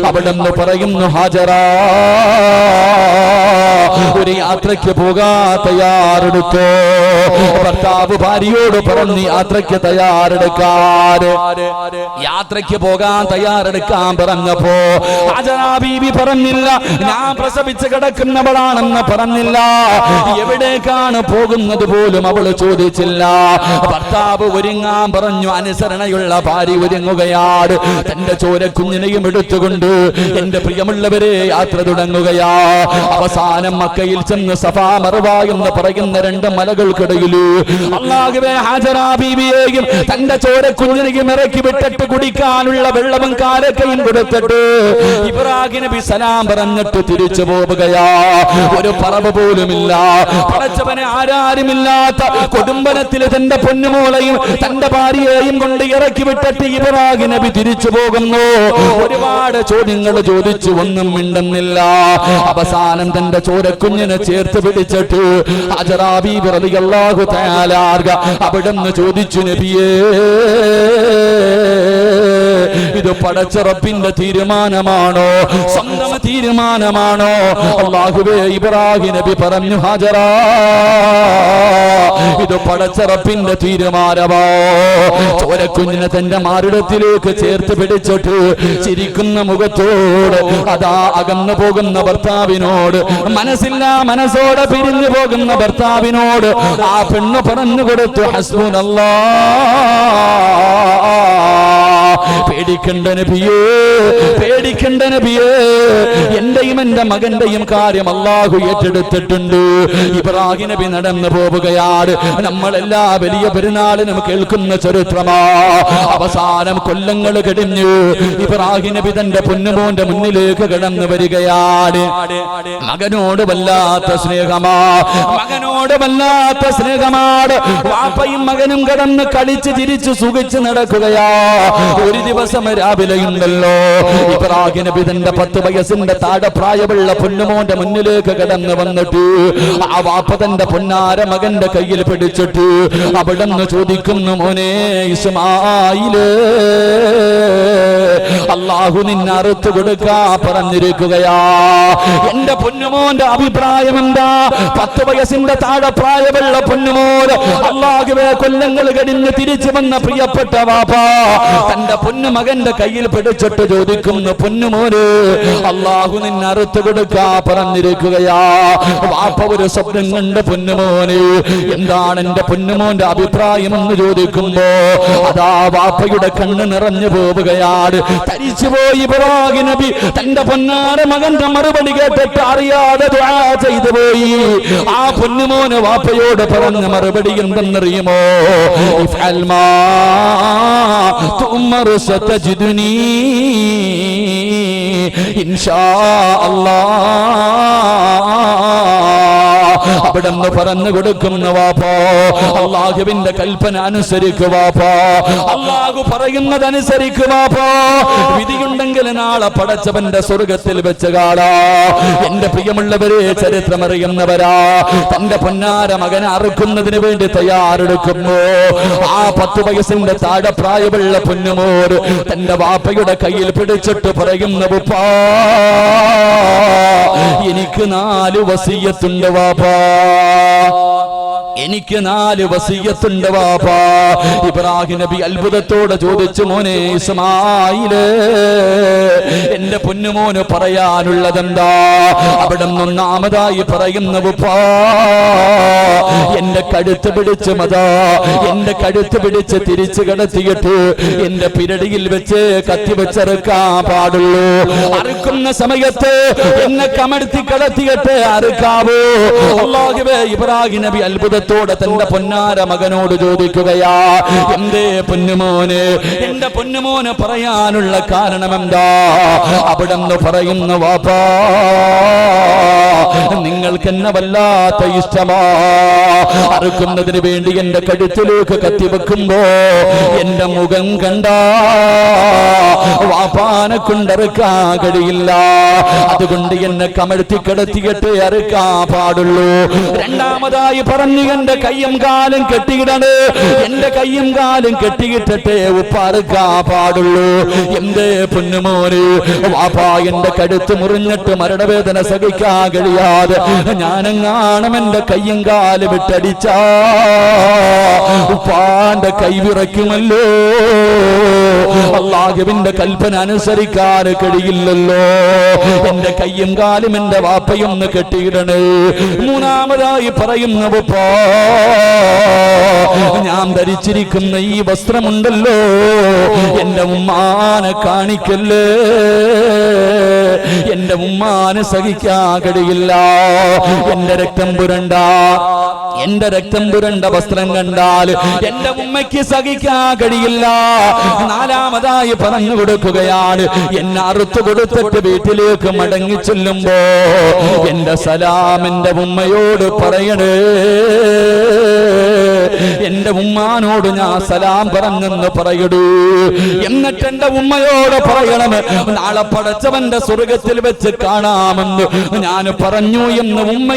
അവിടെന്ന് പറയുന്നു, ഹാജറ ഒരു യാത്രയ്ക്ക് പോകാൻ തയ്യാറെടുത്തോ. ഭർത്താവ് ഭാര്യയോട് പറഞ്ഞ് യാത്രയ്ക്ക് തയ്യാറെടുക്കാൻ, യാത്രയ്ക്ക് പോകാൻ തയ്യാറെടുക്കാൻ പറഞ്ഞപ്പോ ഹാജറ ബീവി പറഞ്ഞില്ല ഞാൻ പ്രസവിച്ച് കിടക്കുന്നവളാണെന്ന് പറഞ്ഞില്ല. എവിടേക്കാണ് പോകുന്നത് പോലും അവള് ചോദിച്ചില്ല. ഭർത്താവ് ഒരുങ്ങാൻ പറഞ്ഞു. അനുസരണയുള്ള ഭാര്യ ഒരുങ്ങുകയാണ്. തന്റെ ചോരക്കുഞ്ഞിനെയും എടുത്തുകൊണ്ട് എന്റെ പ്രിയമുള്ളവരെ യാത്ര തുടങ്ങുകയാ. അവസാനം മക്കയിൽ ചെന്ന് സഫാ മർവ എന്ന് പറയുന്ന രണ്ട് മലകൾക്കിടയിൽ അല്ലാഹുവേ ഹാജറ ബീവിയെയും തന്റെ ചോരക്കുഞ്ഞിനെയും ഇറക്കി വിട്ടിട്ട് കുടിക്കാനുള്ള വെള്ളവും കാരക്കയും കൊടുത്തിട്ട് ഇബ്രാഹിം നബി സലാം പറഞ്ഞിട്ട് തിരിച്ചു പോവുകയാ. ഒരു പറവ് പോലുമില്ല. പടച്ചവനെ ആരാരുമില്ലാത്ത കൊടുമ്പനത്തിൽ തന്റെ പൊന്നുമോളെയും തന്റെ ഭാര്യയെയും കൊണ്ട് ഇറക്കി വിട്ടിട്ട് ഇബ്രാഹിം നബി തിരിച്ചു പോകുന്നു. ഒരുപാട് ചോദ്യങ്ങൾ ചോദിച്ചു, ഒന്നും മിണ്ടുന്നില്ല. അവസാനം തന്റെ ചോരക്കുഞ്ഞിനെ ചേർത്ത് പിടിച്ചിട്ട് ഹാജറ ബീവി റളിയല്ലാഹു തആല അവിടുന്ന് ചോദിച്ചു, നബിയേ ഇത് പടച്ച റബ്ബിന്റെ തീരുമാനമാണോ, സ്വന്തം തീരുമാനമാണോ? അല്ലാഹുവേ ഇബ്രാഹിം നബി പറഞ്ഞു, ഹാജറ ഇത് പടച്ച റബ്ബിന്റെ തീരുമാനമോ? ചോരക്കുഞ്ഞിനെ തന്റെ മാറിടത്തിലേക്ക് ചേർത്ത് പിടിച്ചിട്ട് ചിരിക്കുന്ന മുഖത്തോട് അതാ അകന്നു പോകുന്ന ഭർത്താവിനോട്, മനസ്സില്ല മനസ്സോടെ പിരിഞ്ഞു പോകുന്ന ഭർത്താവിനോട് ആ പെണ്ണ് പറഞ്ഞു കൊടുത്തു, ഹസ്ബുനല്ലാഹ്, പേടിക്കണ്ട നബിയേ, പേടിക്കണ്ട നബിയേ, എന്റെയും എന്റെ മകന്റെയും കാര്യം അല്ലാഹു ഏറ്റെടുത്തിട്ടുണ്ട്. ഇബ്രാഹിം നബി നടന്നു പോവുകയാണ്. നമ്മളെല്ലാ വലിയ പെരുന്നാളിനും കേൾക്കുന്ന ചരിത്രമാ. അവസാനം കൊല്ലങ്ങൾ കഴിഞ്ഞു ഇബ്രാഹിം നബി തന്റെ പൊന്നുമോന്റെ മുന്നിലേക്ക് കടന്നു വരികയാണ്. മകനോട് വല്ലാത്ത സ്നേഹമാ, മകനോട് വല്ലാത്ത സ്നേഹമാണ്. വാപ്പയും മകനും കടന്ന് കളിച്ച് ചിരിച്ച് സുഖിച്ച് നടക്കുകയാ. ഒരു ദിവസം രാവിലെയുണ്ടല്ലോ ഇബ്രാഹിം നബി തന്റെ 10 വയസ്സിന്റെ താഴെ പ്രായമുള്ള പൊന്നുമോന്റെ മുന്നിലേക്ക് കടന്നു വന്നിട്ട് ആ വാപ്പ തന്റെ പൊന്നാര മകന്റെ കയ്യിൽ പിടിച്ചിട്ട് അവിടെന്ന് ചോദിക്കുന്നു, മോനെ ഇസ്മായില്, അല്ലാഹു നിന്നെ അറുത്തു കൊടുക്കാ പറഞ്ഞിരിക്കുകയാ. എന്റെ പൊന്നുമോന്റെ അഭിപ്രായം എന്താ? 10 വയസ്സിന്റെ താഴെ പ്രായമുള്ള പൊന്നുമോൻ, അല്ലാഹുവേ കൊല്ലങ്ങൾ കഴിഞ്ഞ് തിരിച്ചു വന്ന പ്രിയപ്പെട്ട വാപ്പ തന്റെ പൊന്നുമകന്റെ കയ്യിൽ പിടിച്ചിട്ട് ചോദിക്കുന്നു, പൊന്നുമോന് അല്ലാഹു നിന്നെ അറുത്തു കൊടുക്കാ പറഞ്ഞിരിക്കുകയാ. വാപ്പ ഒരു സ്വപ്നം കണ്ട് പൊന്നുമോന് എന്താണ് എന്റെ പൊന്നുമോന്റെ അഭിപ്രായം എന്ന് ചോദിക്കുമ്പോ അതാ വാപ്പയുടെ കണ്ണ് നിറഞ്ഞു പോവുകയാണ്. തരിച്ചുപോയി ഇബ്രാഹിം നബി തന്റെ പൊന്നാര മകന്റെ മറുപടി കേട്ടിട്ട് അറിയാതെ ദുആ ചെയ്തു പോയി. ആ പൊന്നുമോന് വാപ്പയോട് പറഞ്ഞ മറുപടി എന്തെന്നറിയുമോ? ഇഫ്അൽ മാ തുഅ്മർ സതജിദുനി ഇൻഷാ അല്ലാഹ്. അവിടെന്ന് പറഞ്ഞു കൊടുക്കുന്ന വാപ്പോ അല്ലാഹുവിന്റെ കൽപ്പന അനുസരിക്കുക വാപ്പോ, അല്ലാഹു പറയുന്നതനുസരിക്കുക വാപ്പോ. വിധിയുണ്ടെങ്കിൽ നാളെ പടച്ചവന്റെ സ്വർഗത്തിൽ വെച്ച് കാണാ. എന്റെ പ്രിയമുള്ളവരെ, ചരിത്രമറിയുന്നവരാ, തന്റെ പൊന്നാര മകനെ അറുക്കുന്നതിന് വേണ്ടി തയ്യാറെടുക്കുന്നു. ആ 10 വയസ്സിന്റെ താഴെ പ്രായമുള്ള പൊന്നുമോർ തന്റെ വാപ്പയുടെ കയ്യിൽ പിടിച്ചിട്ട് പറയുന്ന, ഉപ്പാ എനിക്ക് 4 വസിയ്യത്തുണ്ട് വാപ്പാ, എനിക്ക് 4 വസിയ്യത്തുണ്ട് വാപ്പാ. ഇബ്രാഹിം നബി അത്ഭുതത്തോടെ ചോദിച്ചു, മോനെ ഇസ്മായില്, എന്റെ പൊന്നുമോന് പറയാനുള്ളതെന്താ? അവിടെ ഒന്നാമതായി പറയുന്ന, ഉപ്പാ എന്റെ കഴുത്ത് പിടിച്ച് എന്റെ കഴുത്ത് പിടിച്ച് തിരിച്ചു കടത്തിയിട്ട് എന്റെ പിരടിയിൽ വെച്ച് കത്തി വെച്ചറുക്കാൻ പാടുള്ളൂ. അറുക്കുന്ന സമയത്ത് എന്നെ കമഴ്ത്തി കടത്തിയിട്ട് അറുക്കാവൂ. അല്ലാഹുവേ, ഇബ്രാഹിം നബി അത്ഭുതത്തോടെ തന്റെ പൊന്നാര മകനോട് ചോദിക്കുകയാ, എന്റെ പൊന്നുമോന്, എന്റെ പൊന്നുമോന് പറയാനുള്ള കാരണം എന്താ? അവിടെന്ന് പറയുന്നു വാപ്പാ നിങ്ങൾക്ക് എന്നെ വല്ലാത്ത ഇഷ്ടമാ അറുക്കുന്നതിന് വേണ്ടി എന്റെ കഴുത്തിലേക്ക് കത്തിവെക്കുമ്പോ എന്റെ മുഖം കണ്ട വാപ്പാനെ കൊണ്ടറുക്കാൻ കഴിയില്ല അതുകൊണ്ട് എന്നെ കമഴ്ത്തി കിടത്തിയിട്ട് അറുക്കാൻ പാടുള്ളൂ രണ്ടാമതായി പറഞ്ഞു എന്റെ കയ്യും കാലും കെട്ടിയിടണ് എന്റെ കയ്യും കാലും കെട്ടിയിട്ടിട്ടേ ഉപ്പറുക്കാൻ പാടുള്ളൂ എന്തേ പൊന്നുമോന് വാപ്പാ എന്റെ കഴുത്ത് മുറിഞ്ഞിട്ട് മരണവേദന സഹിക്കാൻ കഴിയാതെ ഞാനെങ്ങാണം എന്റെ കയ്യും കാലും വിട്ടടിച്ചാ ഉപ്പാന്റെ കൈ വിറയ്ക്കുമല്ലോ അല്ലാഹുവിന്റെ കൽപ്പന അനുസരിക്കാൻ കഴിയില്ലല്ലോ എന്റെ കയ്യും കാലും എന്റെ വാപ്പയൊന്ന് കെട്ടിയിടണേ മൂന്നാമതായി പറയുന്നവപ്പോ ഞാൻ ധരിച്ചിരിക്കുന്ന ഈ വസ്ത്രമുണ്ടല്ലോ എന്റെ ഉമ്മാനെ കാണിക്കല്ലേ എന്റെ ഉമ്മാനെ സഹിക്കാൻ കഴിയില്ല എന്റെ രക്തം പുരണ്ട വസ്ത്രം കണ്ടാൽ എന്റെ ഉമ്മയ്ക്ക് സഹിക്കാൻ കഴിയില്ല നാലാമതായി പറഞ്ഞു കൊടുക്കുകയാണ് എന്നെ അറുത്തു കൊടുത്തിട്ട് വീട്ടിലേക്ക് മടങ്ങി ചെല്ലുമ്പോ എന്റെ സലാം എന്റെ ഉമ്മയോട് പറയണേ എന്റെ ഉമ്മാനോട് ഞാൻ സലാം പറഞ്ഞെന്ന് പറയടൂ എന്നിട്ട് എന്റെ ഉമ്മയോട് പറയണം നാളെ പടച്ചവന്റെ സ്വർഗത്തിൽ വെച്ച് കാണാമെന്ന് ഞാൻ പറഞ്ഞു എന്ന് ഉമ്മ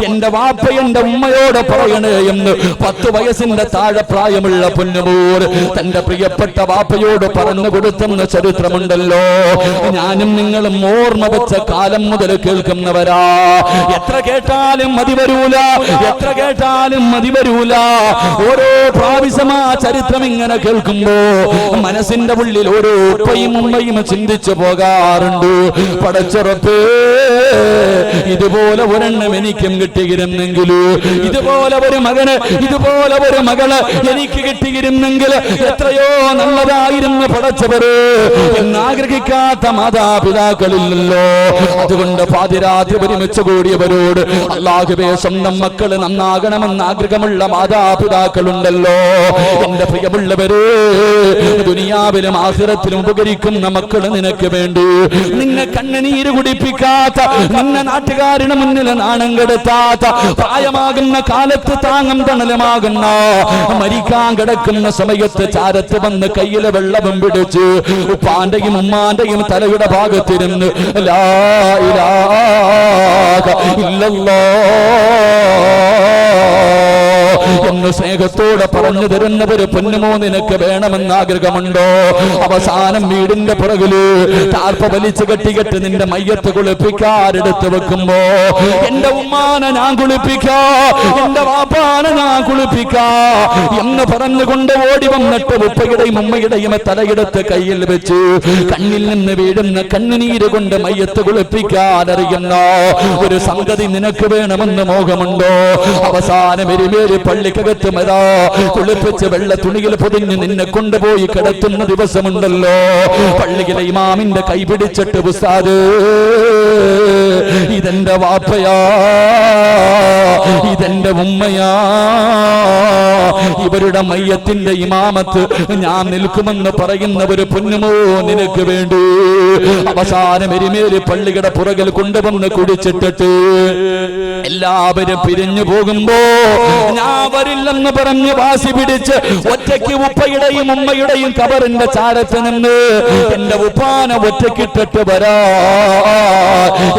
എന്റെ വാപ്പ എന്റെ ഉമ്മയോട് പറയണേ എന്ന് 10 വയസ്സിന്റെ താഴെ പ്രായമുള്ള പൊന്നുമോർ തന്റെ പ്രിയപ്പെട്ട വാപ്പയോട് പറഞ്ഞു കൊടുത്തെന്ന ചരിത്രമുണ്ടല്ലോ ഞാനും നിങ്ങളും ഓർമ്മ വെച്ച കാലം മുതൽ കേൾക്കുന്നവരാ എത്ര കേട്ടാലും മതി വരൂല ഓരോ പ്രാവശ്യം ആ ചരിത്രം ഇങ്ങനെ കേൾക്കുമ്പോ മനസ്സിന്റെ ഉള്ളിൽ ഓരോ ഉപ്പയും ഉമ്മയും ചിന്തിച്ചു പോകാറുണ്ട് പടച്ചുറപ്പേ ഇതുപോലെ ഒരെണ്ണം എനിക്കും കിട്ടിയിരുന്നെങ്കിൽ ഇതുപോലെ ഒരു മകന് ഇതുപോലെ ഒരു മകള് എനിക്ക് കിട്ടിയിരുന്നെങ്കിൽ എത്രയോ നല്ലതായിരുന്നു പടച്ചവര് എന്നാഗ്രഹിക്കാത്ത മാതാപിതാക്കളില്ലല്ലോ അതുകൊണ്ട് പാതിരാത്രി ഒരുമിച്ച് കൂടിയവരോട് അല്ലാഹുവേ സ്വന്തം മക്കള് നന്നാകണമെന്ന് ആഗ്രഹമുള്ള മാതാപിതാക്കളുണ്ടല്ലോ എന്റെ പ്രിയമുള്ളവര് ദുനിയാവിലും ആഖിറത്തിലും ഉപകരിക്കുന്ന മക്കള് നിനക്ക് വേണ്ടി നിന്നെ കണ്ണുനീര് കുടിപ്പിക്കാത്ത നിന്നെ നാട്ടുകാരുടെ മുന്നിൽ നാണം കെടുത്താത്ത പ്രായമാകുന്ന കാലത്ത് താങ്ങും തണലുമാകുന്ന മരിക്കാൻ കിടക്കുന്ന സമയത്ത് ചാരത്ത് വന്ന് കയ്യിലെ വെള്ളവും പിടിച്ച് ഉപ്പാന്റെയും ഉമ്മാന്റെയും തലയുടെ ഭാഗത്തിരുന്ന് ലാ ഇലാഹ ഇല്ലല്ലാഹ് എന്ന് സ്നേഹത്തോടെ പറഞ്ഞു തരുന്നവര് പൊന്നുമോ നിനക്ക് വേണമെന്ന് ആഗ്രഹമുണ്ടോ അവസാനം വീടിന്റെ പുറകില് താർപ്പ വലിച്ചു കെട്ടികെട്ട് നിന്റെ മയ്യത്ത് കുളിപ്പിക്കാരെടുത്ത് വെക്കുമ്പോ എന്റെ ഉമ്മാനെ ഞാൻ കുളിപ്പിക്കാ എന്റെ വാപ്പാനെ ഞാൻ കുളിപ്പിക്കാ എന്ന് പറഞ്ഞുകൊണ്ട് ഓടി വന്നിട്ട് ഉപ്പയുടെയും ഉമ്മയുടെയും തലയെടുത്ത് കയ്യിൽ വെച്ച് കണ്ണിൽ നിന്ന് വീഴുന്ന കണ്ണുനീര് കൊണ്ട് മയ്യത്ത് കുളിപ്പിക്കാനറിയുന്ന ഒരു സംഗതി നിനക്ക് വേണമെന്ന് മോഹമുണ്ടോ അവസാനം എരിമേരി പള്ളിക്കകത്ത് മരാ കുളിപ്പിച്ച് വെള്ള തുണിയിൽ പൊതിഞ്ഞ് നിന്നെ കൊണ്ടുപോയി കിടത്തുന്ന ദിവസമുണ്ടല്ലോ പള്ളിയിലെ ഇമാമിന്റെ കൈ പിടിച്ചിട്ട് ഉസ്താദ് ഇതെന്റെ വാപ്പയാ ഇതെന്റെ ഉമ്മയാ ഇവരുടെ മയ്യത്തിന്റെ ഇമാമത്ത് ഞാൻ നിൽക്കുമെന്ന് പറയുന്ന ഒരു പൊന്നുമോ നിനക്ക് വേണ്ടി അവസാനം എരിമേലി പള്ളിയുടെ പുറകിൽ കൊണ്ടുവന്ന് കുടിച്ചിട്ടിട്ട് എല്ലാവരും പിരിഞ്ഞു പോകുമ്പോ ഞാൻ വരില്ലെന്ന് പറഞ്ഞ് വാശി പിടിച്ച് ഒറ്റയ്ക്ക് ഉപ്പയുടെയും ഉമ്മയുടെയും കബറിന്റെ ചാരത്ത് നിന്ന് എന്റെ ഉപ്പാനെ ഒറ്റക്കിട്ടിട്ട് വരാ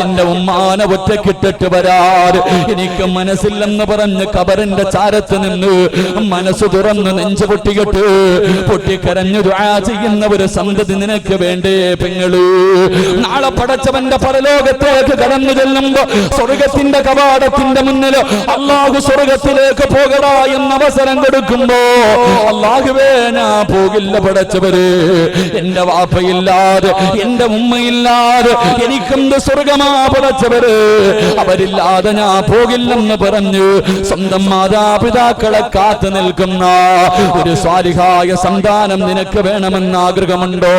എന്റെ ഉമ്മാനെ ഒറ്റക്കിട്ടിട്ട് വരാറ് എനിക്ക് മനസ്സില്ലെന്ന് പറഞ്ഞ് കബറിന്റെ ചാരത്ത് നിന്ന് മനസ്സ് തുറന്ന് നെഞ്ചു പൊട്ടിക്കരഞ്ഞു ദുആ ചെയ്യുന്ന ഒരു സന്തതി നിനക്ക് വേണ്ടേ പെങ്ങള് നാളെ പടച്ചവന്റെ പരലോകത്തേക്ക് കടന്നു ചെല്ലുമ്പോ സ്വർഗത്തിന്റെ കവാടത്തിന്റെ മുന്നിൽ അല്ലാഹു സ്വർഗത്തിലേക്ക് പോകടാ എന്ന അവസരം കൊടുക്കുമ്പോ അല്ലാഹുവേ ഞാൻ പോകില്ല പടച്ചവര് എന്റെ വാപ്പയില്ലാതെ എന്റെ ഉമ്മയില്ലാതെ എനിക്കെന്ത് സ്വർഗമാ പടച്ചവര്, അവരില്ലാതെ ഞാൻ പോകില്ലെന്ന് പറഞ്ഞു സ്വന്തം മാതാപിതാക്കളെ കാത്തു നിൽക്കുന്ന ഒരു സ്വാലിഹായ സന്താനം നിനക്ക് വേണമെന്ന് ആഗ്രഹമുണ്ടോ?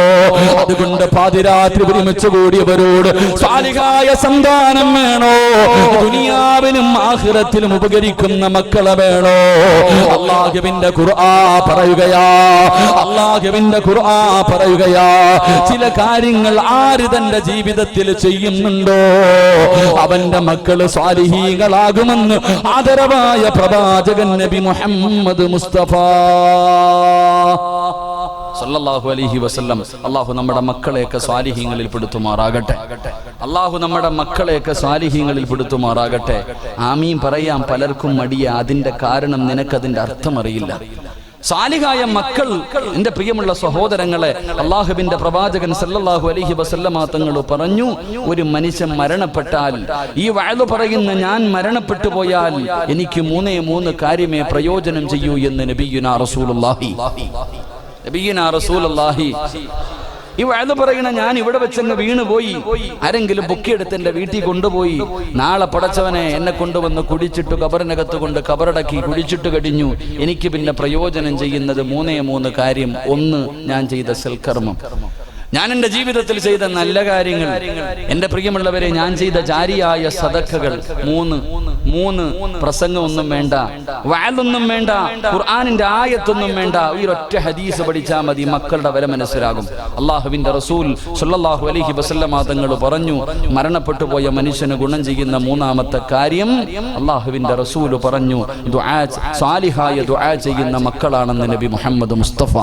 അതുകൊണ്ട് പാതിരാത്രി ഒരുമിച്ച് കൂടിയവരോട് സ്വാലിഹായ സന്താനം വേണോ? ദുനിയാവിലും ആഖിറത്തിലും ഉപകരിക്കുന്ന മക്കളെ വേണോ? അല്ലാഹുവിന്റെ ഖുർആൻ പറയുകയാ, അല്ലാഹുവിന്റെ ഖുർആൻ പറയുകയാ, ചില കാര്യങ്ങൾ ആര് തന്റെ ജീവിതത്തിൽ ചെയ്യുന്നുണ്ടോ അവന്റെ മക്കള് സ്വാലിഹീകളാകുമെന്ന് ആദരവായ പ്രവാചകൻ നബി മുഹമ്മദ് മുസ്തഫ സല്ലല്ലാഹു അലൈഹി വസല്ലം. അല്ലാഹു നമ്മുടെ മക്കളെയൊക്കെ സ്വാലിഹീങ്ങളിൽ പെടുത്തുമാറാകട്ടെ. അല്ലാഹു നമ്മുടെ മക്കളെയൊക്കെ സ്വാലിഹീങ്ങളിൽ പെടുത്തുമാറാകട്ടെ. ആമീൻ പറയാൻ പലർക്കും മടിയ, അതിന്റെ കാരണം നിനക്കതിന്റെ അർത്ഥം അറിയില്ല. സാലിഹായ മക്കൾ, എന്റെ പ്രിയമുള്ള സഹോദരങ്ങളെ, അല്ലാഹുവിന്റെ പ്രവാചകൻ സല്ലല്ലാഹു അലൈഹി വസല്ലമ തങ്ങൾ പറഞ്ഞു, ഒരു മനുഷ്യൻ മരണപ്പെട്ടാൽ, ഈ വഅദ് പറയുന്ന ഞാൻ മരണപ്പെട്ടു പോയാൽ എനിക്ക് മൂന്നേ കാര്യമേ പ്രയോജനം ചെയ്യൂ എന്ന് നബിയുനാ റസൂലുള്ളാഹി ഈ വഅദ് പറയണ ഞാൻ ഇവിടെ വെച്ചങ്ങ് വീണുപോയി, ആരെങ്കിലും പൊക്കിയെടുത്ത് എന്റെ വീട്ടിൽ കൊണ്ടുപോയി, നാളെ പടച്ചവനെ എന്നെ കൊണ്ടുവന്ന് കുടിച്ചിട്ട് കബറിനകത്ത് കൊണ്ട് കബറടക്കി കുടിച്ചിട്ട് കഴിഞ്ഞു, എനിക്ക് പിന്നെ പ്രയോജനം ചെയ്യുന്നത് മൂന്നേ കാര്യം. ഒന്ന്, ഞാൻ ചെയ്ത സൽക്കർമ്മം, ഞാൻ എൻ്റെ ജീവിതത്തിൽ ചെയ്ത നല്ല കാര്യങ്ങൾ, എൻ്റെ പ്രിയമുള്ളവരെ ഞാൻ ചെയ്ത ജാരിയായ സദഖകൾ. മൂന്ന് പ്രസംഗമൊന്നും വേണ്ട, വഅദൊന്നും വേണ്ട, ഖുർആനിന്റെ ആയത്തൊന്നും വേണ്ട, ഈ ഒറ്റ ഹദീസ് പഠിച്ചാൽ മതി, മക്കളുടെ വില മനസ്സിലാകും. അല്ലാഹുവിന്റെ റസൂൽ സ്വല്ലല്ലാഹു അലൈഹി വസല്ലമ തങ്ങൾ പറഞ്ഞു, മരണപ്പെട്ടു പോയ മനുഷ്യന് ഗുണം ചെയ്യുന്ന മൂന്നാമത്തെ കാര്യം, അല്ലാഹുവിന്റെ റസൂൽ പറഞ്ഞു, ദുആ, സാലിഹായ ദുആ ചെയ്യുന്ന മക്കളാണെന്ന് നബി മുഹമ്മദ് മുസ്തഫ.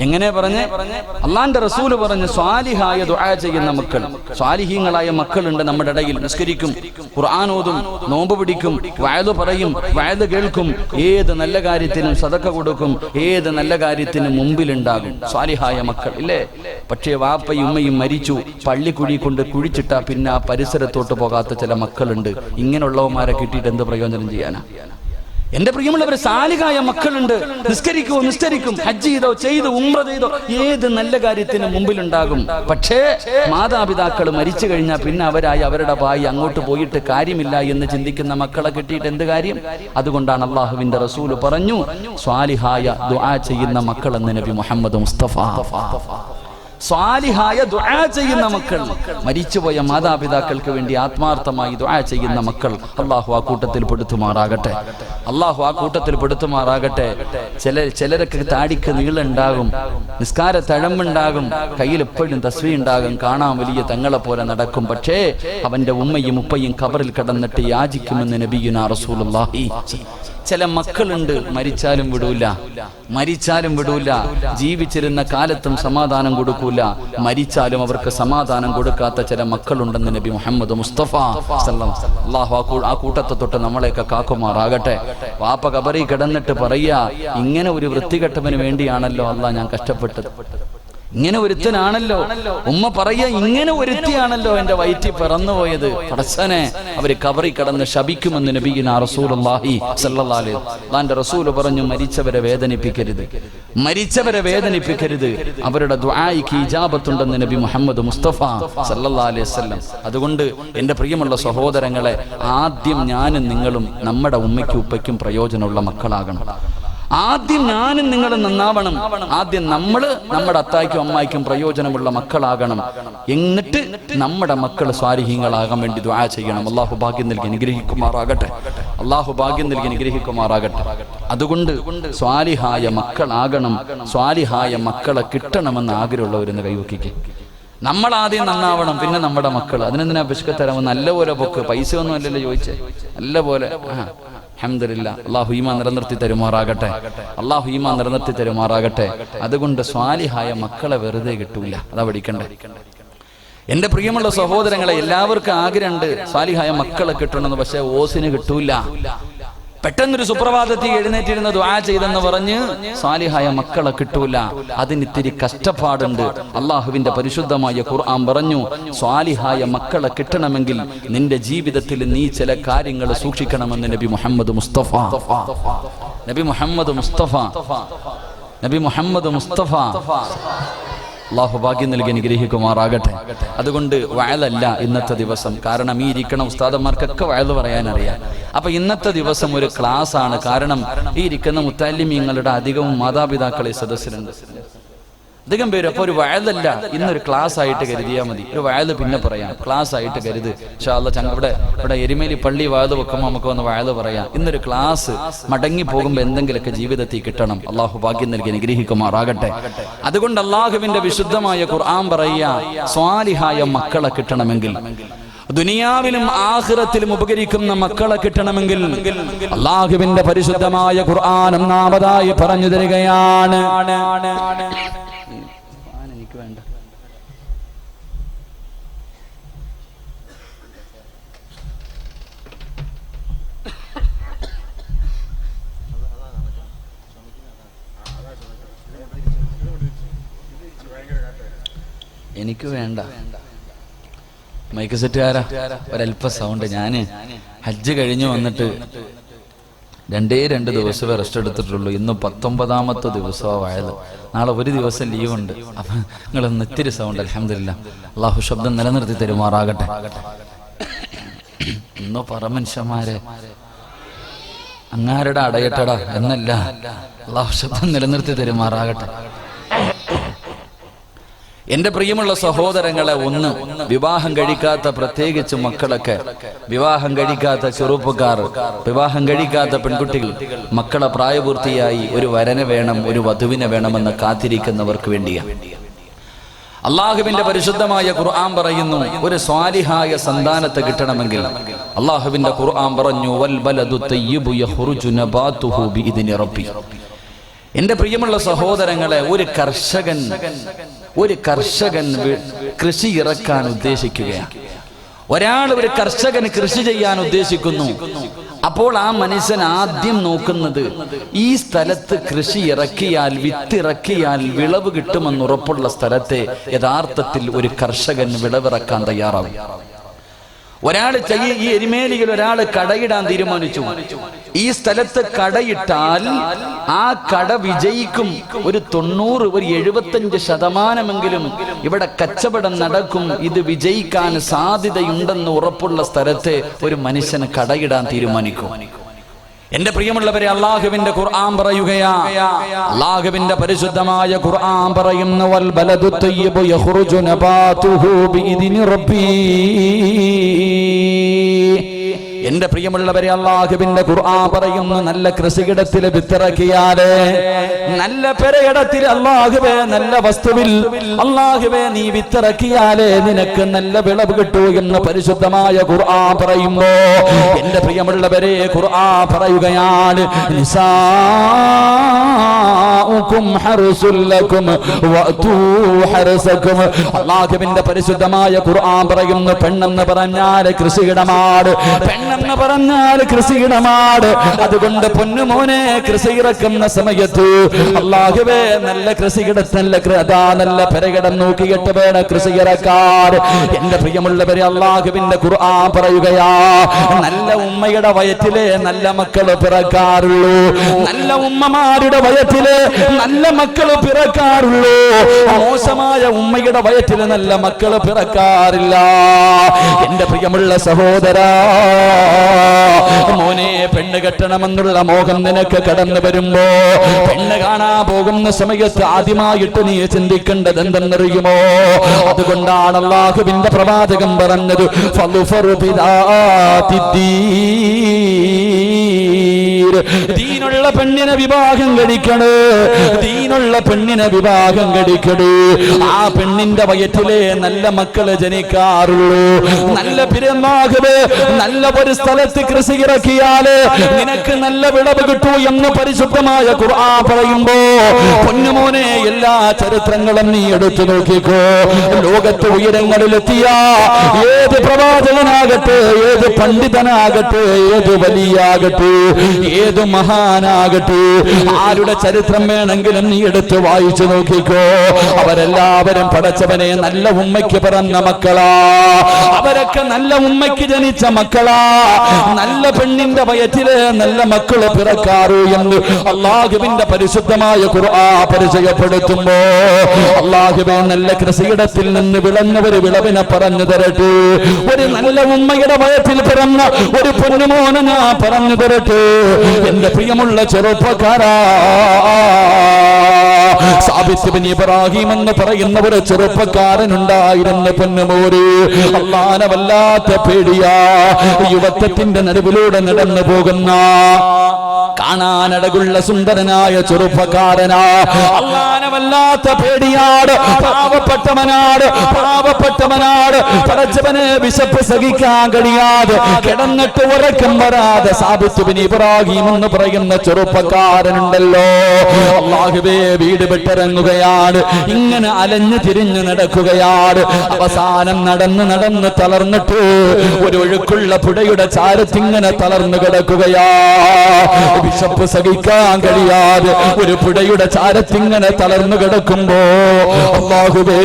എങ്ങനെ പറഞ്ഞേ? അള്ളാന്റെ റസൂല് പറഞ്ഞു, സ്വാലിഹായ ദുആ ചെയ്യുന്ന മക്കൾ. സ്വാലിഹീങ്ങളായ മക്കളുണ്ട് നമ്മുടെ ഇടയിൽ. നിസ്കരിക്കും, ഖുർആൻ ഓതും, നോമ്പ് പിടിക്കും, വഅദ് പറയും, വഅദ് കേൾക്കും, ഏത് നല്ല കാര്യത്തിനും സദഖ കൊടുക്കും, ഏത് നല്ല കാര്യത്തിനും മുമ്പിലുണ്ടാകും. സ്വാലിഹായ മക്കൾ ഇല്ലേ? പക്ഷേ വാപ്പയും ഉമ്മയും മരിച്ചു, പള്ളിക്കുഴി കൊണ്ട് കുഴിച്ചിട്ടാ പിന്നെ ആ പരിസരത്തോട്ട് പോകാത്ത ചില മക്കളുണ്ട്. ഇങ്ങനെയുള്ളവന്മാരെ കിട്ടിയിട്ട് എന്ത് പ്രയോജനം ചെയ്യാനാ? എന്റെ പ്രിയമുള്ളവരെ, സാലിഹായ മക്കളുണ്ട്. നിസ്കരിക്കും, ഹജ്ജ് ചെയ്തോ ഉംറ ചെയ്തോ, ഏത് നല്ല കാര്യത്തിന് മുമ്പിലുണ്ടാകും. പക്ഷേ മാതാപിതാക്കൾ മരിച്ചു കഴിഞ്ഞാൽ പിന്നെ അവരായി അവരുടെ ഭായി അങ്ങോട്ട് പോയിട്ട് കാര്യമില്ല എന്ന് ചിന്തിക്കുന്ന മക്കളെ കിട്ടിയിട്ട് എന്ത് കാര്യം? അതുകൊണ്ടാണ് അല്ലാഹുവിന്റെ റസൂല് പറഞ്ഞു, സ്വാലിഹായ ദുആ ചെയ്യുന്ന മക്കളെന്ന് നബി മുഹമ്മദ് മുസ്തഫ. സ്വാലിഹായ ദുആ ചെയ്യുന്ന മക്കൾ, മരിച്ചുപോയ മാതാപിതാക്കൾക്ക് വേണ്ടി ആത്മാർത്ഥമായി ദുആ ചെയ്യുന്ന മക്കൾ, അല്ലാഹു ആ കൂട്ടത്തിൽ പെടുത്തുമാറാകട്ടെ. അല്ലാഹു ആ കൂട്ടത്തിൽ പെടുത്തുമാറാകട്ടെ. ചിലരൊക്കെ താടിക്ക് നീളുണ്ടാകും, നിസ്കാര തഴമ്പുണ്ടാകും, കയ്യിൽ എപ്പോഴും തസ്ബീഹ് ഉണ്ടാകും, കാണാൻ വലിയ തങ്ങളെ പോലെ നടക്കും. പക്ഷേ അവന്റെ ഉമ്മയും ഉപ്പയും ഖബറിൽ കിടന്നിട്ട് യാചിക്കുമെന്ന് നബിയുനാ റസൂലുള്ളാഹി. ചില മക്കളുണ്ട്, മരിച്ചാലും വിടൂല, ജീവിച്ചിരുന്ന കാലത്തും സമാധാനം കൊടുക്കൂല, മരിച്ചാലും അവർക്ക് സമാധാനം കൊടുക്കാത്ത ചില മക്കളുണ്ടെന്ന് നബി മുഹമ്മദ് മുസ്തഫ അല്ലാഹു ആ കൂട്ടത്തെ തൊട്ട് നമ്മളെയൊക്കെ കാക്കുമാറാകട്ടെ. വാപ്പ ഖബറിൽ കിടന്നിട്ട് പറയാ, ഇങ്ങനെ ഒരു വൃത്തികെട്ടവന് വേണ്ടിയാണല്ലോ അല്ലാഹ് ഞാൻ കഷ്ടപ്പെട്ടത്, ഇങ്ങനെ ഒരുത്തനാണല്ലോ. ഉമ്മ പറയാ, ഇങ്ങനെ ഒരുത്തിയാണല്ലോ എന്റെ വയറ്റിൽ പിറന്നുപോയത്. പടച്ചനെ, അവര് ഖബറിൽ കിടന്ന് ശപിക്കുമെന്ന് നബിയുനാ റസൂലുള്ളാഹി സ്വല്ലല്ലാഹു അലൈഹി വസല്ലം. റസൂൽ പറഞ്ഞു, മരിച്ചവരെ വേദനിപ്പിക്കരുത്, അവരുടെ ദുആയിക്ക് ഇജാബത്തുണ്ടെന്ന് നബി മുഹമ്മദ് മുസ്തഫ സ്വല്ലല്ലാഹു അലൈഹി വസല്ലം. അതുകൊണ്ട് എന്റെ പ്രിയമുള്ള സഹോദരങ്ങളെ, ആദ്യം ഞാനും നിങ്ങളും നമ്മുടെ ഉമ്മയ്ക്കും ഉപ്പയ്ക്കും പ്രയോജനമുള്ള മക്കളാകണം. ആദ്യം ഞാനും നിങ്ങളും നന്നാവണം. ആദ്യം നമ്മള് നമ്മുടെ അത്തായ്ക്കും അമ്മായിക്കും പ്രയോജനമുള്ള മക്കളാകണം. എന്നിട്ട് നമ്മുടെ മക്കൾ സ്വാലിഹീങ്ങളാകാൻ വേണ്ടി ദുആ ചെയ്യണം. അല്ലാഹു ഭാഗ്യം നൽകി അനുഗ്രഹിക്കുമാറാകട്ടെ. അതുകൊണ്ട് സ്വാലിഹായ മക്കളാകണം, സ്വാലിഹായ മക്കളെ കിട്ടണമെന്ന് ആഗ്രഹമുള്ളവരെന്ന് കൈവക്കിക്ക്. നമ്മളാദ്യം നന്നാവണം, പിന്നെ നമ്മുടെ മക്കൾ. അതിനെന്തിനാ പിശുക്കത്തരാമോ? നല്ലപോലെ പൊക്ക്, പൈസ ഒന്നും അല്ലല്ലോ ചോദിച്ചേ, നല്ലപോലെ. അൽഹംദുലില്ലാഹ്, അല്ലാഹു ഈമാൻ നിലനിർത്തി തരുമാറാകട്ടെ. അതുകൊണ്ട് സ്വാലിഹായ മക്കളെ വെറുതെ കിട്ടൂല, അതാ പഠിക്കണ്ടേ. എന്റെ പ്രിയമുള്ള സഹോദരങ്ങളെ, എല്ലാവർക്കും ആഗ്രഹമുണ്ട് സ്വാലിഹായ മക്കളെ കിട്ടണമെന്ന്, പക്ഷെ ഓസിന് കിട്ടൂല. പെട്ടെന്നൊരു സുപ്രഭാതത്തിൽ എഴുന്നേറ്റിരുന്ന ദുആ ചെയ്തെന്ന് പറഞ്ഞ് സാലിഹായ മക്കളെ കിട്ടൂല. അതിനിത്തിരി കഷ്ടപ്പാടുണ്ട്. അള്ളാഹുവിന്റെ പരിശുദ്ധമായ ഖുർആൻ പറഞ്ഞു, സ്വാലിഹായ മക്കളെ കിട്ടണമെങ്കിൽ നിന്റെ ജീവിതത്തിൽ നീ ചില കാര്യങ്ങൾ സൂക്ഷിക്കണമെന്ന് നബി മുഹമ്മദ് മുസ്തഫ അള്ളാഹു ഭാഗ്യം നൽകി അനുഗ്രഹിക്കുമാറാകട്ടെ. അതുകൊണ്ട് വയലല്ല ഇന്നത്തെ ദിവസം. കാരണം ഈ ഇരിക്കണ ഉസ്താദന്മാർക്കൊക്കെ വയല് പറയാനറിയാം. അപ്പൊ ഇന്നത്തെ ദിവസം ഒരു ക്ലാസ് ആണ്. കാരണം ഈ ഇരിക്കുന്ന മുത്തല്ലിമീങ്ങളുടെ അധികവും മാതാപിതാക്കളെ സദസ്സിലുണ്ട്, അധികം പേരും. അപ്പൊ ഒരു വയലല്ല, ഇന്നൊരു ക്ലാസ് ആയിട്ട് കരുതിയാൽ മതി. ഒരു വയല് പിന്നെ പറയാം, ക്ലാസ് ആയിട്ട് കരുത്. ഇൻഷാ അല്ലാഹ് ഇവിടെ എരുമേലി പള്ളി വയല് വെക്കുമ്പോൾ നമുക്ക് വന്ന് വയല് പറയാം. ഇന്നൊരു ക്ലാസ് മടങ്ങി പോകുമ്പോൾ എന്തെങ്കിലുമൊക്കെ ജീവിതത്തിൽ കിട്ടണം. അള്ളാഹു ഭാഗ്യം നൽകി അനുഗ്രഹിക്കുമാറാകട്ടെ. അതുകൊണ്ട് അള്ളാഹുവിന്റെ വിശുദ്ധമായ ഖുർആൻ പറയുക, സ്വാലിഹായ മക്കളെ കിട്ടണമെങ്കിൽ, ദുനിയാവിലും ആഖിറത്തിലും ഉപകരിക്കുന്ന മക്കളെ കിട്ടണമെങ്കിൽ അള്ളാഹുവിന്റെ പരിശുദ്ധമായ ഖുർആൻ ഒന്നാമതായി പറഞ്ഞു തരികയാണ്. എനിക്ക് വേണ്ട, എനിക്ക് വേണ്ട. മൈക്ക് സെറ്റുകാരാ ഒരല്പ സൗണ്ട്. ഞാന് ഹജ്ജ് കഴിഞ്ഞു വന്നിട്ട് 2 ദിവസമേ റെസ്റ്റ് എടുത്തിട്ടുള്ളൂ. ഇന്ന് 19ാമത്തെ ദിവസമായത്. നാളെ ഒരു ദിവസം ലീവുണ്ട്. അപ്പൊ നിങ്ങളൊന്ന് ഇത്തിരി സൗണ്ട്. അൽഹംദുലില്ലാഹ്, അള്ളാഹു ശബ്ദം നിലനിർത്തി തരുമാറാകട്ടെ. ഇന്നോ പറ മനുഷ്യന്മാരെ, അങ്ങാരുടെ അടയട്ടടാ എന്നല്ല, അള്ളാഹു ശബ്ദം നിലനിർത്തി തരുമാറാകട്ടെ. എന്റെ പ്രിയമുള്ള സഹോദരങ്ങളെ, ഒന്ന് വിവാഹം കഴിക്കാത്ത, പ്രത്യേകിച്ച് മക്കളൊക്കെ, വിവാഹം കഴിക്കാത്ത ചെറുപ്പക്കാർ, വിവാഹം കഴിക്കാത്ത പെൺകുട്ടികൾ, മക്കളെ പ്രായപൂർത്തിയായി ഒരു വരനെ വേണം, ഒരു വധുവിനെ വേണമെന്ന് കാത്തിരിക്കുന്നവർക്ക് വേണ്ടിയാണ്. അള്ളാഹുവിന്റെ പരിശുദ്ധമായ ഖുർആൻ പറയുന്നു, ഒരു സ്വാലിഹായ സന്താനത്തെ കിട്ടണമെങ്കിൽ അള്ളാഹുവിന്റെ ഖുർആൻ പറഞ്ഞു, വൽ ബലദു തയ്യിബു യഖ്റുജു നബാതുഹു ബിഇദ്നി റബ്ബി. എന്റെ പ്രിയമുള്ള സഹോദരങ്ങളെ, ഒരു കർഷകൻ കൃഷി ഇറക്കാൻ ഉദ്ദേശിക്കുകയാണ്. ഒരു കർഷകന് കൃഷി ചെയ്യാൻ ഉദ്ദേശിക്കുന്നു. അപ്പോൾ ആ മനുഷ്യൻ ആദ്യം നോക്കുന്നത്, ഈ സ്ഥലത്ത് കൃഷി ഇറക്കിയാൽ, വിത്തിറക്കിയാൽ വിളവ് കിട്ടുമെന്ന് ഉറപ്പുള്ള സ്ഥലത്തെ യഥാർത്ഥത്തിൽ ഒരു കർഷകൻ വിളവിറക്കാൻ തയ്യാറാവും. ഈ എരുമേലിയിൽ ഒരാൾ കടയിടാൻ തീരുമാനിച്ചു. ഈ സ്ഥലത്ത് കടയിട്ടാൽ ആ കട വിജയിക്കും. ഒരു 90, ഒരു 75% ഇവിടെ കച്ചവടം നടക്കും. ഇത് വിജയിക്കാൻ സാധ്യതയുണ്ടെന്ന് ഉറപ്പുള്ള സ്ഥലത്തെ ഒരു മനുഷ്യന് കടയിടാൻ തീരുമാനിക്കും. എന്റെ പ്രിയമുള്ളവരെ, അള്ളാഹുവിന്റെ ഖുർആൻ പറയുകയാ, അള്ളാഹുവിന്റെ പരിശുദ്ധമായ ഖുർആൻ പറയുന്നു, വൽ ബലദു തയ്യിബു യഖ്റുജു നബാതുഹു ബിഇദ്നി റബ്ബി. എന്റെ പ്രിയമുള്ളവരെ, അള്ളാഹുവിന്റെ ഖുർആൻ പറയുന്നു, നല്ല കൃഷിയിടത്തിൽ വിത്തിറക്കിയാലേ, നല്ല പെരയിടത്തിൽ, അള്ളാഹുവേ നല്ല വസ്തുവിൽ, അള്ളാഹുവേ നീ വിത്തിറക്കിയാലേ നിനക്ക് നല്ല വിളവ് കിട്ടൂ എന്ന് പരിശുദ്ധമായ ഖുർആൻ പറയുമ്പോ, എന്റെ പ്രിയമുള്ളവരെ, ഖുർആൻ പറയുകയാണ്, നിസാഉകും ഹർസുൽ ലക്കും വഅതൂ ഹർസകും. അള്ളാഹുവിന്റെ പരിശുദ്ധമായ ഖുർആൻ പറയുന്നു, പെണ്ണെന്ന് പറഞ്ഞാൽ കൃഷിയിടമാണ്, പെണ്ണെന്ന് പറഞ്ഞാൽ കൃഷിയിടമാണ്. അതുകൊണ്ട് പൊന്നുമോനെ, കൃഷി ഇറക്കുന്ന സമയത്ത് അള്ളാഹുവേ നല്ല കൃഷിയിടത്തല്ല, നല്ല പെരകിടം നോക്കിയിട്ട് വേണം കൃഷി ഇറക്കാൻ. എന്റെ പ്രിയമുള്ളവരെ, അള്ളാഹുവിന്റെ ഖുർആൻ പറയുകയാ, നല്ല ഉമ്മയുടെ വയറ്റിലെ നല്ല മക്കൾ പിറക്കാറുള്ളൂ, നല്ല ഉമ്മമാരുടെ വയറ്റിലെ നല്ല മക്കൾ പിറക്കാറുള്ളൂ. മോശമായ ഉമ്മയുടെ വയറ്റിൽ നല്ല മക്കൾ പിറക്കാറില്ല. എന്റെ പ്രിയമുള്ള സഹോദരാ, മോനെ, പെണ്ണ് കെട്ടണമെന്നുള്ള മോഹം നിനക്ക് കടന്നു വരുമ്പോ, പെണ്ണ് കാണാൻ പോകുന്ന സമയത്ത് ആദ്യമായിട്ട് നീ ചിന്തിക്കേണ്ടത് എന്തെന്നറിയുമോ? അതുകൊണ്ടാണ് അല്ലാഹുവിന്റെ പ്രവാചകൻ പറഞ്ഞത്, ഫളുഫറു ബിദാത്തിദ്ദീൻ. ദീനുള്ള പെണ്ണിനെ വിവാഹം കഴിക്കണേ, ദീനുള്ള പെണ്ണിനെ വിവാഹം കഴിക്കണേ. ആ പെണ്ണിന്റെ വയറ്റിലെ നല്ല മക്കള് ജനിക്കാറുള്ളൂ. നല്ല പിറന്നാകവേ, നല്ല ഒരു സ്ഥലത്ത് കൃഷി ഇറക്കിയാല് നിനക്ക് നല്ല വിളവ് കിട്ടൂ എന്ന് പരിശുദ്ധമായ ഖുർആൻ പറയുമ്പോ, പൊന്നുമോനെ, എല്ലാ ചരിത്രങ്ങളും നീ എടുത്തു നോക്കിക്കോ. ലോകത്ത് ഉയരങ്ങളിലെത്തിയ ഏത് പ്രവാചകനാകട്ടെ, ഏത് പണ്ഡിതനാകട്ടെ, ഏത് വലിയാകട്ടെ, ഏത് മഹാനാകട്ടെ, ആരുടെ ചരിത്രം വേണമെങ്കിലും നീ എടുത്ത് വായിച്ചു നോക്കിക്കോ. അവരെല്ലാവരും പടച്ചവനെ നല്ല ഉമ്മയ്ക്ക് പിറന്ന മക്കളാ, അവരൊക്കെ നല്ല ഉമ്മയ്ക്ക് ജനിച്ച മക്കളാ. നല്ല പെണ്ണിന്റെ വയറ്റില് നല്ല മക്കള് പിറക്കാറൂ എന്ന് അള്ളാഹുവിന്റെ പരിശുദ്ധമായ ഖുർആൻ പരിചയപ്പെടുത്തുമ്പോ അള്ളാഹുവേ നല്ല കൃഷിയിടത്തിൽ നിന്ന് വിളഞ്ഞവര് വിളവിനെ പറഞ്ഞു തരട്ടെ. ഒരു നല്ല ഉമ്മയുടെ വയറ്റിൽ പിറന്ന ഒരു പൊന്നുമോനെ ഞാൻ പറഞ്ഞു തരട്ടെ. എന്റെ പ്രിയമുള്ള ചെറുപ്പക്കാരാ, സാബിത്ത് ബിൻ ഇബ്രാഹിം എന്ന് പറയുന്ന ഒരു ചെറുപ്പക്കാരനുണ്ടായിരുന്ന പൊന്നുമോര്. അള്ളാനെ വല്ലാത്ത പേടിയാ. യുവത്വത്തിന്റെ നടുവിലൂടെ നടന്നു പോകുന്ന കാണാനടകുള്ള സുന്ദരനായ ചെറുപ്പക്കാരനാ. അള്ളാനെ വല്ലാത്ത പേടിയാട്. പാവപ്പെട്ടവനാട് പടച്ചവനെ വിശപ്പ് സഹിക്കാൻ കഴിയാതെ കിടന്നിട്ട് ഉറക്കം വരാതെ സാബിത്ത് ബിൻ ഇബ്രാഹിം എന്ന് പറയുന്ന ചെറുപ്പക്കാരനുണ്ടല്ലോ. അല്ലാഹുവേ, വീട് വിട്ടിറങ്ങുകയാണ്. ഇങ്ങനെ അലഞ്ഞു തിരിഞ്ഞു നടക്കുകയാണ്. അവസാനം നടന്ന് തളർന്നിട്ട് ഒരു ഒഴുക്കുള്ള പുഴയുടെ ചാരത്തിങ്ങനെ തളർന്നു കിടക്കുകയാ. വിശപ്പ് സഹിക്കാൻ കഴിയാതെ ഒരു പുഴയുടെ ചാരത്തിങ്ങനെ തളർന്നു കിടക്കുമ്പോ അല്ലാഹുവേ,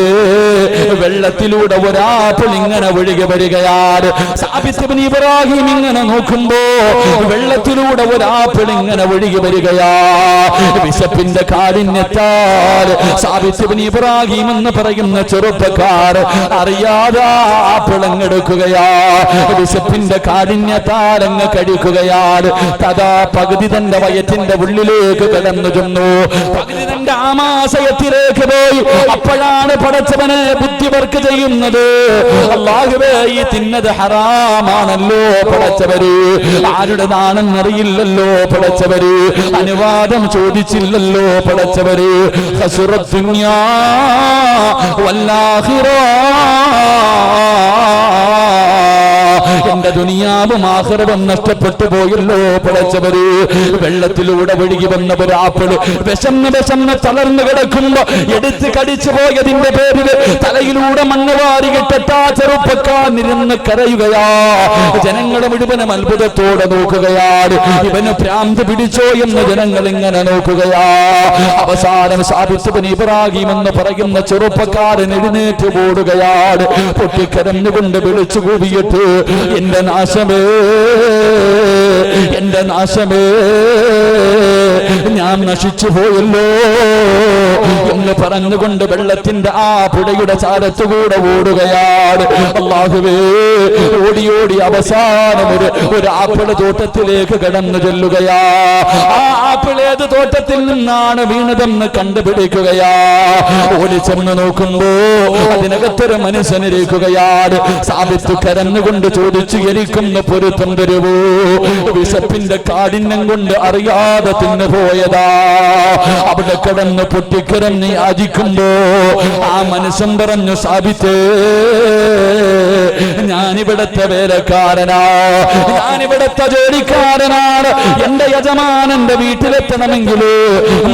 വെള്ളത്തിലൂടെ ഒരാപ്പിൾ ഇങ്ങനെ ഒഴുകി വരികയാണ്. സാബിത്ത് ബിൻ ഇബ്രാഹിം ഇങ്ങനെ നോക്കുമ്പോ വെള്ളത്തിലൂടെ ഒരാപ്പിൾ ഇങ്ങനെ ഒഴുകി വരികയാ. വിശപ്പിന്റെ കാഠിന്യത്താൽ സാബിത്ത് ബിൻ ഇബ്രാഹിം എന്ന് പറയുന്ന ചെറുപ്പക്കാരൻ അറിയാതെ ആപ്പിൾ അങ്ങെടുക്കുകയാ. വിശപ്പിന്റെ കാഠിന്യത്താൽ അങ്ങ് കഴിക്കുകയാണ്. തഥാ പകുതി തന്റെ വയറ്റിന്റെ ഉള്ളിലേക്ക് കടന്നു ചെന്നു. പകുതി തന്റെ ആമാശയത്തിലേക്ക് പോയി. അപ്പോഴാണ് പടച്ചവനെ ബുദ്ധി വർക്ക് ചെയ്യുന്നത്. അല്ലാഹുവേ, ഈ തിന്നത് ഹറാമാണല്ലോ പടച്ചവര്. ആരുടേതാണെന്നറിയില്ലല്ലോ പടച്ചവര്. അനുവാദം ചോദിച്ചില്ലല്ലോ പടച്ചവര്. ഖസ്റത്ത് ദുനിയാ വല്ലാഖിറ. എന്റെ ദുനിയാവും ആഖിറവും നഷ്ടപ്പെട്ടു പോയല്ലോ പടച്ചവര്. വെള്ളത്തിലൂടെ ഒഴുകി വന്ന ഒരു ആപ്പിള് വിശന്ന് തളർന്നു കിടക്കുമ്പോ എടുത്ത് കടിച്ചു പോയതിന്റെ പേരില് തലയിലൂടെ മണ്ണ് വാരികിട്ടാ ചെറുപ്പക്കാരിരുന്ന് കരയുകയാ. ജനങ്ങൾ മുഴുവനും അത്ഭുതത്തോടെ നോക്കുകയാണ്. ഇവന് ഭ്രാന്ത് പിടിച്ചോ എന്ന് ജനങ്ങൾ ഇങ്ങനെ നോക്കുകയാ. അവസാനം സാബിത്ത് ബിൻ ഇബ്രാഹിം എന്ന് പറയുന്ന ചെറുപ്പക്കാരൻ എഴുന്നേറ്റ് ഓടുകയാണ്. പൊട്ടിക്കരഞ്ഞുകൊണ്ട് വിളിച്ചു കൂവിയിട്ട്, എന്റെ നാശമേ, ഞാൻ നശിച്ചു പോയല്ലോ എന്ന് പറഞ്ഞുകൊണ്ട് വെള്ളത്തിന്റെ ആ പുഴയുടെ ചാരത്തുകൂടെ ഓടുകയാണ്. അല്ലാഹുവേ, ഓടി അവസാനം ഒരു ആപ്പിള് തോട്ടത്തിലേക്ക് കടന്നു ചെല്ലുകയാ. ആ ആപ്പിളേത് തോട്ടത്തിൽ നിന്നാണ് വീണതെന്ന് കണ്ടുപിടിക്കുകയാ. ഓടി ചെന്ന് നോക്കുമ്പോ അതിനകത്തൊരു മനുഷ്യനിരിക്കുകയാണ്. സാബിത്ത് കരഞ്ഞുകൊണ്ട് ചോദിച്ചു, എനിക്കൊന്ന് പൊരുത്തം തരുവോ? വിശപ്പിന്റെ കാഠിന്യം കൊണ്ട് അറിയാതെ തിന്നുപോയതാ. അവിടെ കിടന്ന് പൊട്ടിക്കിടന്ന് യാചിക്കുമ്പോ ആ മനുഷ്യൻ പറഞ്ഞു, സാബിത്തേ, ഞാനിവിടത്തെ വേലക്കാരനാ, ഞാനിവിടത്തെ ജോലിക്കാരനാണ്. എന്റെ യജമാനന്റെ വീട്ടിലെത്തണമെങ്കിൽ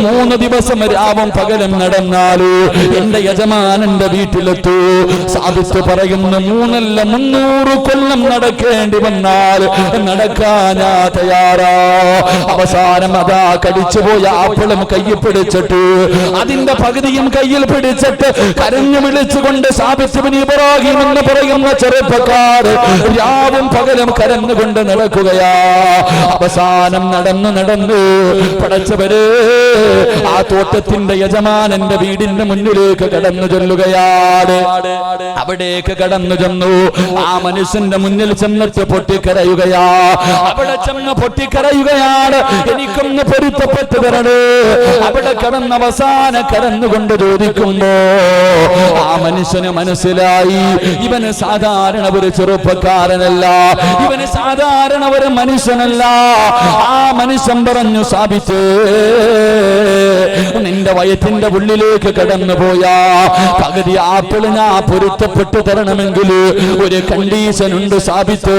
3 ദിവസം രാവും പകലും നടന്നാലോ എന്റെ യജമാനന്റെ വീട്ടിലെത്തൂ. സാബിത്ത് പറയുന്നു, 3 അല്ല 300 കൊല്ലം നടക്കേണ്ടി വന്നാൽ നടക്കാൻ തയ്യാറാ. അവസാനം അതാ കടിച്ചുപോയ ആപ്പിളും കയ്യിൽ പിടിച്ചിട്ട് അതിന്റെ പകുതിയും കയ്യിൽ പിടിച്ചിട്ട് കരഞ്ഞു വിളിച്ചുകൊണ്ട് സാബിത്ത് ബിൻ ഇബ്രാഹിം എന്ന് പറയുന്ന ചെറുപ്പക്കാർ രാവും പകലും കരഞ്ഞുകൊണ്ട് നടക്കുകയാ. അവസാനം നടന്നു പടച്ചവര് ആ തോട്ടത്തിന്റെ യജമാനന്റെ വീടിന്റെ മുന്നിലേക്ക് കടന്നു ചെല്ലുകയാണ്. അവിടേക്ക് കടന്നു ചെന്നു. ആ മനുഷ്യന്റെ മുന്നിൽ ചെന്നിട്ട് പൊട്ടിക്കരയുകയാ. അവിടെ ചെന്ന് പൊട്ടിക്കരയുകയാണ്, എനിക്കൊന്ന് പൊരുത്തപ്പെട്ടു തരണേ. അവിടെ കടന്ന് അവസാന കരന്നുകൊണ്ട് ചോദിക്കുമ്പോ ആ മനുഷ്യന് മനസ്സിലായി, ഇവന് സാധാരണ ഒരു ചെറുപ്പക്കാരനല്ല, ഇവന് സാധാരണ ഒരു മനുഷ്യനല്ല. ആ മനുഷ്യൻ പറഞ്ഞു, സാബിത്ത്, നിന്റെ വയറ്റിന്റെ ഉള്ളിലേക്ക് കടന്നു പോയാ പകുതി ആപ്പിളിനാ പൊരുത്തപ്പെട്ടു തരണമെങ്കിൽ ഒരു കണ്ടീഷൻ ഉണ്ട് സാബിത്ത്.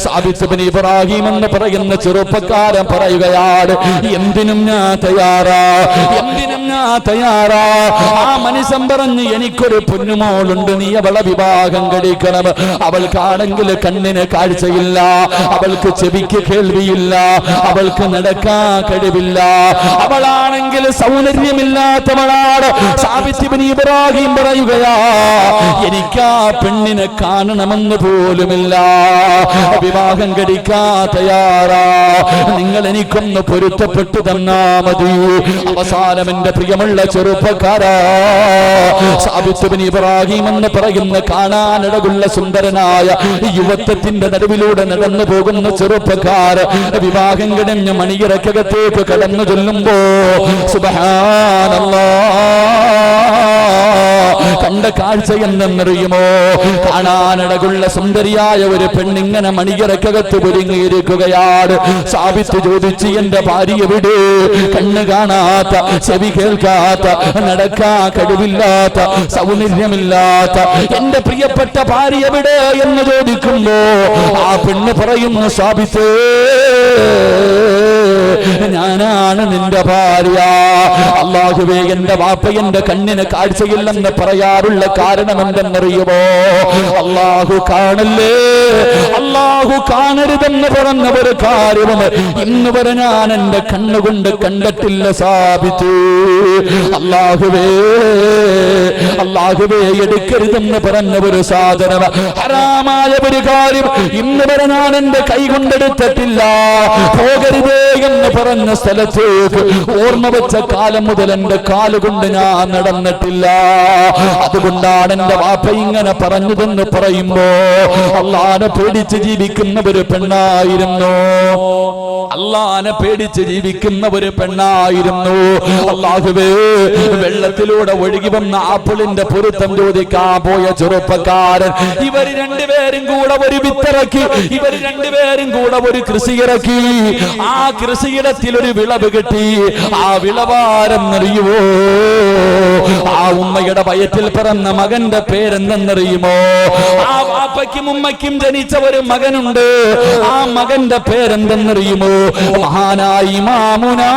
സാബിത്ത് ഇബ്നു ഇബ്രാഹിം എന്ന് പറയുന്ന ചെറുപ്പക്കാരൻ പറയുകയാണ്, എന്തിനും ഞാൻ തയ്യാറാ, എന്തിനും ഞാൻ തയ്യാറാ. ആ മനുഷ്യൻ പറഞ്ഞു, എനിക്കൊരു പൊന്നുമോളുണ്ട്, നീ അവളെ വിവാഹം കഴിക്കണം. അവൾക്കാണെങ്കിൽ കണ്ണിന് കാഴ്ചയില്ല, അവൾക്ക് ചെവിക്ക് കേൾവിയില്ല, അവൾക്ക് നടക്കാൻ കഴിവില്ല, അവളാണെങ്കിൽ സൗന്ദര്യമില്ലാത്തവളാണ്. സാബിത്ത് ഇബ്നു ഇബ്രാഹിം പറയുകയാ, എനിക്കാ പെണ്ണിനെ കാണണമെന്ന് പോലുമില്ല, വിവാഹം കഴിക്കാൻ തയ്യാറാ, നിങ്ങൾ എനിക്കൊന്ന് പൊരുത്തപ്പെട്ടു തന്നാ മതി. അവസാനം എന്റെ പ്രിയമുള്ള ചെറുപ്പക്കാരാ, സാബിത്ത് ഇബ്നു ഇബ്രാഹിം എന്ന് പറയുന്ന കാണാനിടകുള്ള സുന്ദരനായ യുവത്വത്തിന്റെ നടുവിലൂടെ നടന്നു പോകുന്ന ചെറുപ്പക്കാർ വിവാഹം കഴിഞ്ഞ് മണിയറക്കകത്തേക്ക് കടന്നു ചെല്ലുമ്പോ സുബ്ഹാനല്ലാഹ്, കണ്ട കാഴ്ച എന്തെന്നറിയുമോ? കാണാനിടകുള്ള സുന്ദരിയായ ഒരു പെണ്ണിങ്ങനെ മണിയറക്കകത്ത് ഒരുങ്ങിയിരിക്കുകയാണ്. സാബിത്ത് ചോദിച്ചു, എന്റെ ഭാര്യ എവിടെ? കണ്ണ് കാണാത്ത, ചെവി കേൾക്കാത്ത, നടക്കാൻ കഴിവില്ലാത്ത, സൗന്ദര്യമില്ലാത്ത എന്റെ പ്രിയപ്പെട്ട ഭാര്യ എവിടെ എന്ന് ചോദിക്കുമ്പോ ആ പെണ്ണ് പറയുന്നു, സാബിത്തേ, ഞാനാണ് നിന്റെ ഭാര്യ. അല്ലാഹുവേ, എന്റെ വാപ്പ എന്റെ കണ്ണിന് കാഴ്ചയില്ലെന്ന് പറയാറുള്ള കാരണം എന്തെന്നറിയുമോ? അല്ലാഹു കാണല്ലേ, അല്ലാഹു കാണരുതെന്ന് പറഞ്ഞ ഒരു കാര്യവും ഇന്ന് വരെ ഞാൻ എന്റെ കണ്ണുകൊണ്ട് കണ്ടിട്ടില്ല സാബിത്ത്. അല്ലാഹുവേ, അല്ലാഹുവേ, എടുക്കരുതെന്ന് പറഞ്ഞ ഒരു സാധനം, ഹറാമായ ഒരു കാര്യം ഇന്ന് വരെ ഞാൻ എന്റെ കൈ കൊണ്ടെടുത്തിട്ടില്ല. പോകരുതേ എന്ന് പറഞ്ഞ സ്ഥലത്തേക്ക് ഓർമ്മ വെച്ച കാലം മുതൽ എന്റെ കാലുകൊണ്ട് ഞാൻ നടന്നിട്ടില്ല. അതുകൊണ്ടാണ് എന്റെ വാപ്പ ഇങ്ങനെ പറഞ്ഞതെന്ന് പറയുമ്പോ അള്ളാനെ പേടിച്ച് ജീവിക്കുന്ന ഒരു പെണ്ണായിരുന്നു, അള്ളാനെ പേടിച്ച് ജീവിക്കുന്ന ഒരു പെണ്ണായിരുന്നു. അല്ലാഹുവേ, വെള്ളത്തിലൂടെ ഒഴുകി വന്ന ആപ്പിളിന്റെ പൊരുത്തം ചോദിക്കാൻ പോയ ചെറുപ്പക്കാരൻ, ഇവർ രണ്ടുപേരും കൂടെ ഒരു വിത്തിറക്കി, ഇവർ രണ്ടുപേരും കൂടെ ഒരു കൃഷി ഇറക്കി. ആ കൃഷിയിടത്തിൽ ഒരു വിളവ് കിട്ടി. ആ വിളവാരെന്നറിയുമോ? ആ ഉമ്മയുടെ വയറ്റിൽ പിറന്ന മകന്റെ പേരെന്തെന്നറിയുമോ? ആ വാപ്പയ്ക്കും ഉമ്മയ്ക്കും ജനിച്ച ഒരു മകനുണ്ട്. ആ മകന്റെ പേരെന്തെന്നറിയുമോ? മഹാനായ ഇമാമുനാ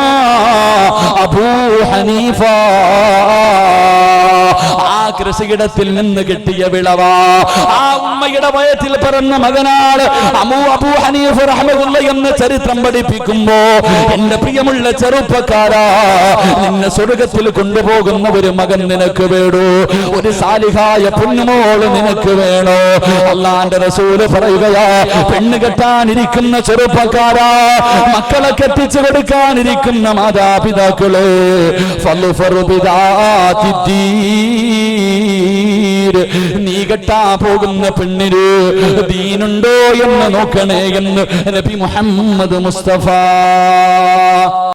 അബൂ ഹനീഫ. ആ കൃഷിയിടത്തിൽ നിന്ന് കിട്ടിയ വിളവാ. ആ ഉമ്മയുടെ വയറ്റിൽ പിറന്ന മകനാണ് അബൂ ഹനീഫ റഹ്മത്തുള്ളാഹി എന്ന് ചരിത്രം പഠിപ്പിക്കുമ്പോ, എന്റെ പ്രിയമുള്ള ചെറുപ്പക്കാരാ, നിന്നെ സ്വർഗത്തിൽ കൊണ്ടുപോകുന്ന ഒരു മകൻ നിനക്ക് വേണോ? ഒരു സാലിഹായ പൊന്നുമോള് നിനക്ക് വേണോ? അല്ലാഹുവിന്റെ റസൂല് പറയുകയാ, പെണ്ണ് കെട്ടാനിരിക്കുന്ന ചെറുപ്പക്കാരാ, മക്കളെ കെട്ടിച്ചു കൊടുക്കാനിരിക്കുന്ന മാതാപിതാക്കള്, നീ കെട്ടാ പോകുന്ന പെണ്ണിന് ദീനുണ്ടോ എന്ന് നോക്കണേ എന്ന് നബി മുഹമ്മദ് മുസ്തഫ.